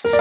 New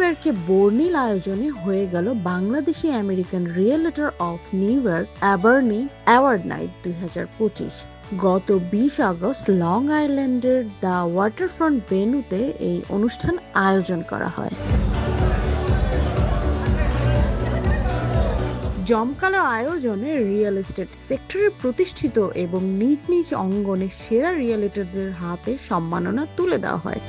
ইয়র্কে বর্ণিল আয়োজনে হয়ে গেল Bangladeshi American realtor of New York ABARNY award night 2025। গত 20 আগস্ট লং আইল্যান্ডের দ্য ওয়াটারফ্রন্ট ভেন্যুতে এই অনুষ্ঠান আয়োজন করা হয়। জমকালো আয়োজনে রিয়েল এস্টেট সেক্টরে প্রতিষ্ঠিত এবং নিজ নিজ অঙ্গনের সেরা রিয়েলিটরদের হাতে সম্মাননা তুলে দেওয়া হয়।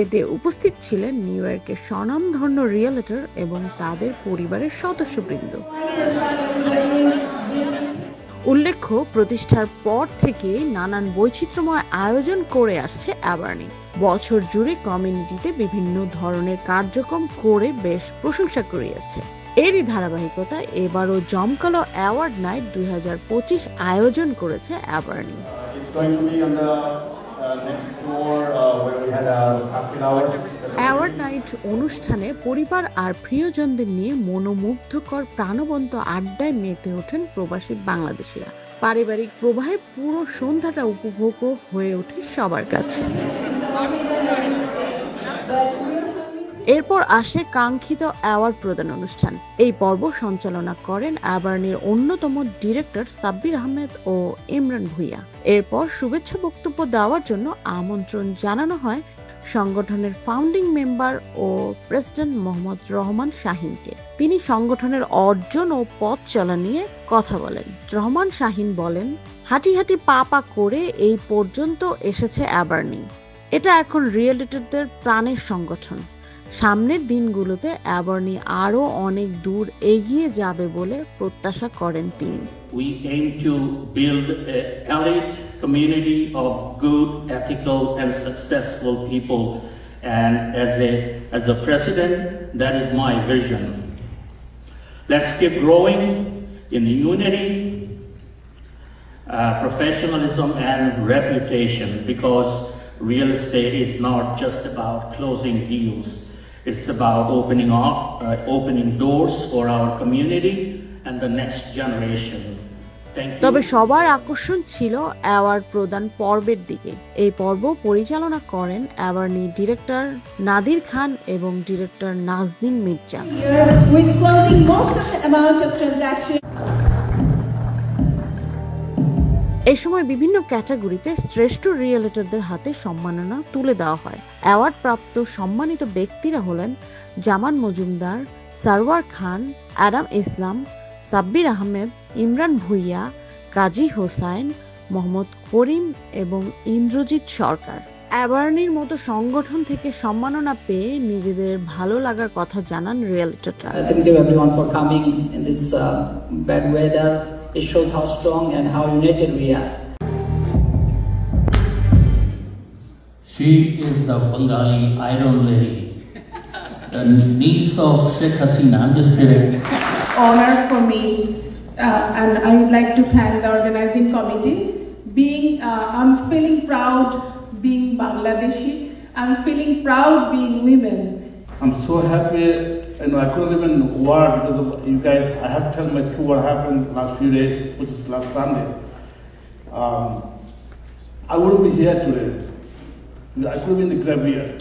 এতে উপস্থিত ছিলেন নিউ ইয়র্কের স্বনামধন্য রিয়েলিটর এবং তাদের পরিবারের সদস্যবৃন্দ। উল্লেখ্য, প্রতিষ্ঠার পর থেকে নানান বৈচিত্র্যময় আয়োজন করে আসছে অ্যাবার্নি। বছর জুড়ে কমিউনিটিতে বিভিন্ন ধরনের কার্যক্রম করে বেশ প্রশংসা কুড়িয়েছে। এরই ধারাবাহিকতায় এবারও জমকালো অ্যাওয়ার্ড নাইট 2025 আয়োজন করেছে অ্যাবার্নি। অ্যাওয়ার্ড নাইট অনুষ্ঠানে পরিবার আর প্রিয়জনদের নিয়ে মনোমুগ্ধকর প্রাণবন্ত আড্ডায় মেতে ওঠেন প্রবাসী বাংলাদেশিরা। পারিবারিক প্রবাহে পুরো সন্ধ্যাটা উপভোগ হয়ে ওঠে সবার কাছে। এরপর আসে কাঙ্ক্ষিত অ্যাওয়ার্ড প্রদান অনুষ্ঠান। এই পর্ব সঞ্চালনা করেন অ্যাবার্নির অন্যতম ডিরেক্টর সাব্বির আহমেদ ও ইমরান ভুইয়া। এরপর শুভেচ্ছা বক্তব্য দেওয়ার জন্য আমন্ত্রণ জানানো হয় সংগঠনের ফাউন্ডিং মেম্বার ও প্রেসিডেন্ট মোহাম্মদ রহমান শাহিনকে। তিনি সংগঠনের অর্জন ও পথ চলা নিয়ে কথা বলেন। রহমান শাহিন বলেন, হাঁটি হাঁটি পা পা করে এই পর্যন্ত এসেছে অ্যাবার্নি। এটা এখন রিয়েলিটরদের প্রাণের সংগঠন। সামনের দিনগুলোতে অ্যাবার্নি আরো অনেক দূর এগিয়ে যাবে বলে প্রত্যাশা করেন তিনি। We aim to build an elite community of good, ethical and successful people, and as the president, that is my vision. Let's keep growing in unity, professionalism and reputation, because real estate is not just about closing deals. It's about opening doors for our community and the next generation. তবে সবার আকর্ষণ ছিল award প্রদান পর্বের দিকে। এই পর্ব পরিচালনা করেন অ্যাবার্নি ডিরেক্টর নাদির খান এবং ডিরেক্টর নাজনীন মির্জা। এই সময় বিভিন্ন ক্যাটাগরিতে শ্রেষ্ঠ রিয়েলিটরদের হাতে সম্মাননা তুলে দেওয়া হয়। অ্যাওয়ার্ড প্রাপ্ত সম্মানিত ব্যক্তিরা হলেন জামান মজুমদার, সারওয়ার খান, অ্যাডাম ইসলাম, সাব্বির আহমেদ, ইমরান ভুইয়া, কাজী হোসাইন, মোহাম্মদ করিম এবং ইন্দ্রজিৎ সরকার। অ্যাবার্নির মতো সংগঠন থেকে সম্মাননা পেয়ে নিজেদের ভালো লাগার কথা জানান রিয়েলিটররা। It shows how strong and how united we are. She is the Bengali Iron Lady, the niece of Sheikh Hasina. I'm just kidding. Honor for me, and I would like to thank the organizing committee. I'm feeling proud being Bangladeshi. I'm feeling proud being women. I'm so happy. I couldn't even word because of you guys. I have to tell my crew what happened last few days, which is last Sunday. I wouldn't be here today. I could have been in the graveyard.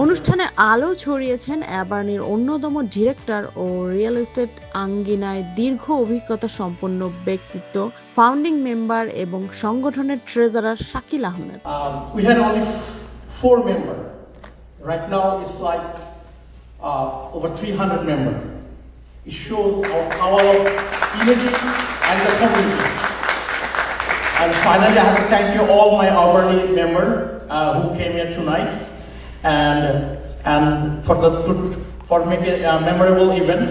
অনুষ্ঠানে আলো ছড়িয়েছেন অ্যাবার্নির অন্যতম director ও real estate আঙ্গিনায় দীর্ঘ অভিজ্ঞতা সম্পন্ন ব্যক্তিত্ব, founding member এবং সংগঠনের treasurer Shakil Ahmed. We had only 4 members. Right now it's like over 300 members. It shows our power of unity and the community. And finally, I have to thank you all my Auburn members who came here tonight and for making a memorable event.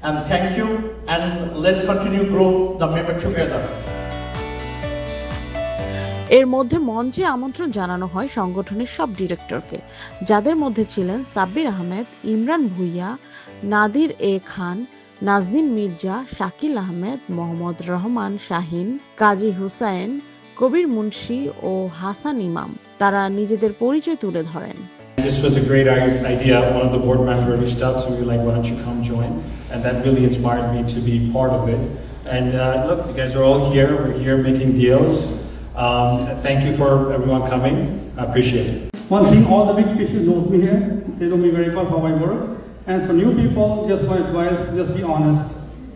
And thank you, and let's continue grow the member together. এর মধ্যে মঞ্চে আমন্ত্রণ জানানো হয় সংগঠনের সব ডিরেক্টরকে, যাদের মধ্যে ছিলেন সাব্বির আহমেদ, ইমরান ভুইয়া, নাদির এ খান, নাজনীন মির্জা, শাকিল আহমেদ, মোহাম্মদ রহমান শাহিন, কাজী হুসাইন, কবির মুন্সি ও হাসান ইমাম। তারা নিজেদের পরিচয় তুলে ধরেন। This was a great idea. One of the board members reached out to me like, why don't you come join? And that really inspired me to be part of it. And look, you guys are all here. We're here making deals. Thank you for everyone coming. I appreciate it. One thing, all the big fishes know me here. They know me very well how I work. And for new people, just my advice, just be honest.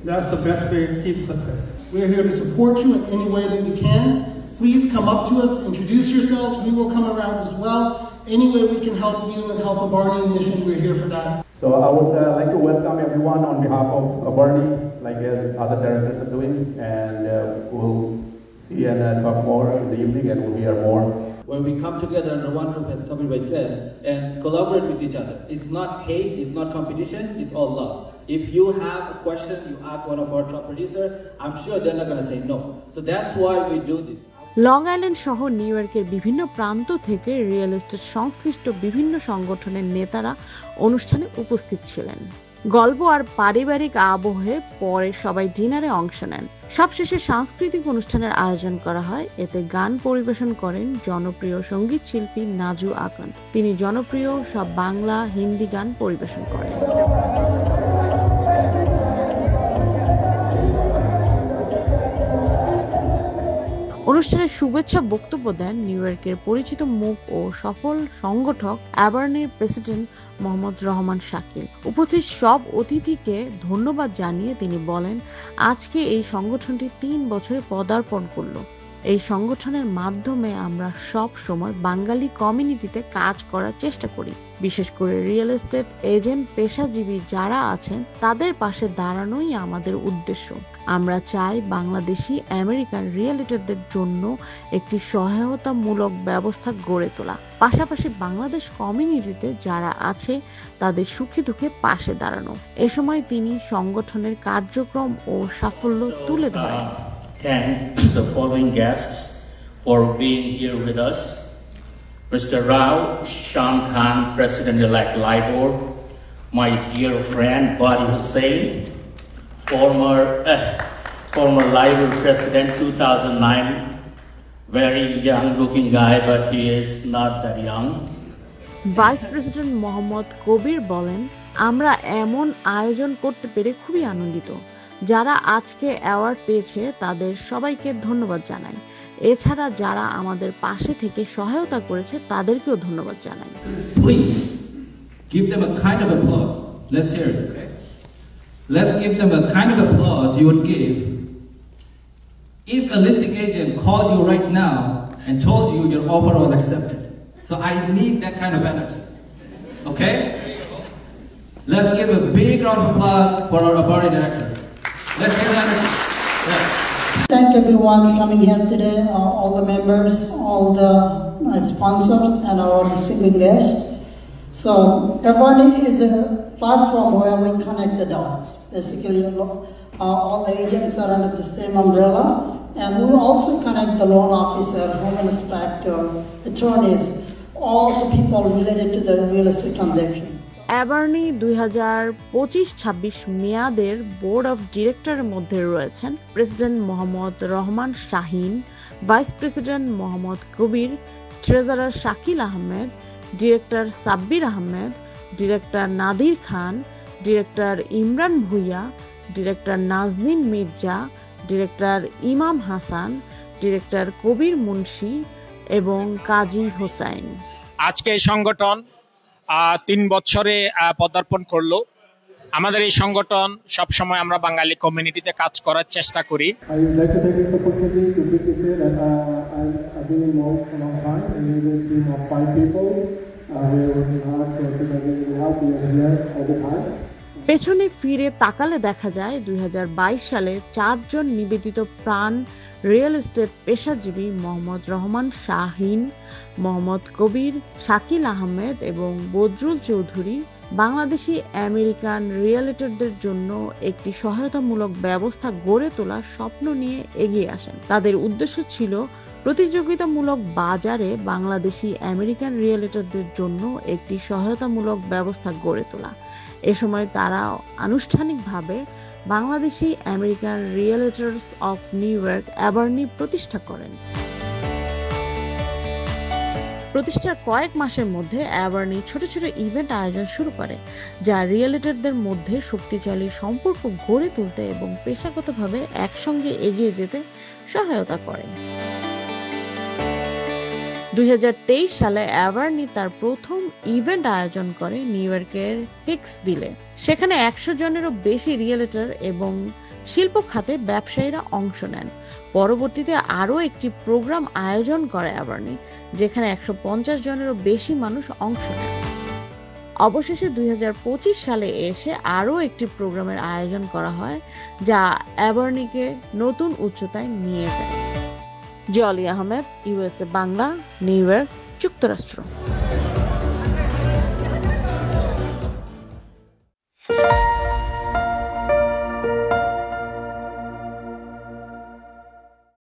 That's the best way to keep success. We're here to support you in any way that we can. Please come up to us, introduce yourselves. We will come around as well. Any way we can help you and help Abarni mission, we're here for that. So I would like to welcome everyone on behalf of Abarni, like as other directors are doing, and we'll see and talk more in the evening, and we'll hear more. When we come together under one roof, as Kabir Bhai said, and collaborate with each other. It's not hate, it's not competition, it's all love. If you have a question, you ask one of our top producers, I'm sure they're not going to say no. So that's why we do this. Long island সহ new ইয়র্কের বিভিন্ন প্রান্ত থেকে real estate সংশ্লিষ্ট বিভিন্ন সংগঠনের নেতারা অনুষ্ঠানে উপস্থিত ছিলেন। গল্প আর পারিবারিক আবহে পরে সবাই ডিনারে অংশ নেন। সবশেষে সাংস্কৃতিক অনুষ্ঠানের আয়োজন করা হয়। এতে গান পরিবেশন করেন জনপ্রিয় সঙ্গীত শিল্পী নাজু আকান্ত। তিনি জনপ্রিয় সব বাংলা, হিন্দি গান পরিবেশন করেন। অনুষ্ঠানে শুভেচ্ছা বক্তব্য দেন নিউ ইয়র্কের পরিচিত মুখ ও সফল সংগঠক অ্যাবার্নির প্রেসিডেন্ট মোহাম্মদ রহমান শাকিল। উপস্থিত সব অতিথিকে ধন্যবাদ জানিয়ে তিনি বলেন, আজকে এই সংগঠনটি 3 বছরে পদার্পণ করল। এই সংগঠনের মাধ্যমে আমরা সব সময় বাঙালি কমিউনিটিতে কাজ করার চেষ্টা করি। বিশেষ করে রিয়েল এস্টেট এজেন্ট পেশাজীবী যারা আছেন তাদের পাশে দাঁড়ানোই আমাদের উদ্দেশ্য। আমরা চাই বাংলাদেশি আমেরিকান রিয়েলিটরদের জন্য একটি সহায়তামূলক ব্যবস্থা গড়ে তোলা, পাশাপাশি বাংলাদেশ কমিউনিটিতে যারা আছে তাদের সুখে দুঃখে পাশে দাঁড়ানো। এ সময় তিনি সংগঠনের কার্যক্রম ও সাফল্য তুলে ধরেন। Thank the following guests for being here with us. Mr. Rao Shan Khan, President-elect LIBOR, my dear friend Badi Hussain, former LIBOR President 2009, very young looking guy, but he is not that young. Vice president Mohammad Kabir বলেন, আমরা এমন আয়োজন করতে পেরে খুবই আনন্দিত। যারা আজকে অ্যাওয়ার্ড পেয়েছে তাদের সবাইকে ধন্যবাদ জানাই। এছাড়া যারা আমাদের পাশে থেকে সহায়তা করেছে তাদেরকেও ধন্যবাদ জানাই। Please give them a kind of applause. Let's hear it, okay? Let's give them a kind of applause you would give if a listing agent called you right now and told you your offer was accepted. So I need that kind of energy. Okay? Let's give a big round of applause for our Abarni directors. Let's get that. Yes. Thank everyone coming here today, all the members, all the sponsors, and our distinguished guests. So, Abarni is a platform where we connect the dots. Basically, all the agents are under the same umbrella, and we also connect the loan officer, home inspector, attorneys, all the people related to the real estate transaction. অ্যাবার্নি 2025-26 মেয়াদের board of ডিরেক্টরের মধ্যে রয়েছেন president Mohammad Rahman Shahin, vice president Mohammad Kabir, treasurer Shakil Ahmed, director Sabbir Ahmed, director Nadir Khan, director Imran Bhuiyan, director Nazneen Mirza, director Imam Hasan, director কবির মুন্সি এবং কাজী হোসাইন। আজকে এই সংগঠন 3 বছরে পদার্পণ করলো। আমাদের এই সংগঠন সবসময় আমরা বাঙালি কমিউনিটিতে কাজ করার চেষ্টা করি। পেছনে ফিরে তাকালে দেখা যায় 2022 সালে 4 জন নিবেদিত প্রাণ রিয়েল এস্টেট পেশাজীবী মোহাম্মদ রহমান শাহিন, মোহাম্মদ কবির, শাকিল আহমেদ এবং বদরুল চৌধুরী বাংলাদেশি আমেরিকান রিয়েলিটরদের জন্য একটি সহায়তামূলক ব্যবস্থা গড়ে তোলার স্বপ্ন নিয়ে এগিয়ে আসেন। তাদের উদ্দেশ্য ছিল প্রতিযোগিতামূলক বাজারে বাংলাদেশি আমেরিকান রিয়েলিটরদের জন্য একটি সহায়তামূলক ব্যবস্থা গড়ে তোলা। এ সময় তারা আনুষ্ঠানিকভাবে Bangladeshi American realtors of New York ABARNY প্রতিষ্ঠা করেন। প্রতিষ্ঠার কয়েক মাসের মধ্যে অ্যাবার্নি ছোট ছোট ইভেন্ট আয়োজন শুরু করে, যা রিয়েলিটরদের মধ্যে শক্তিশালী সম্পর্ক গড়ে তুলতে এবং পেশাগতভাবে একসঙ্গে এগিয়ে যেতে সহায়তা করে। 2023 সালে অ্যাবার্নি তার প্রথম ইভেন্ট আয়োজন করে নিউ ইয়র্কের হিক্সভিলে। সেখানে 100 জনেরও বেশি রিয়েলিটর এবং শিল্প খাতে ব্যবসায়ীরা অংশ নেন। পরবর্তীতে আরও একটি প্রোগ্রাম আয়োজন করে অ্যাবার্নি, যেখানে 150 জনেরও বেশি মানুষ অংশ নেন। অবশেষে 2025 সালে এসে আরও একটি প্রোগ্রামের আয়োজন করা হয়, যা অ্যাবার্নিকে নতুন উচ্চতায় নিয়ে যায়। Jolly Ahmed, USA Bangla, New York, যুক্তরাষ্ট্র।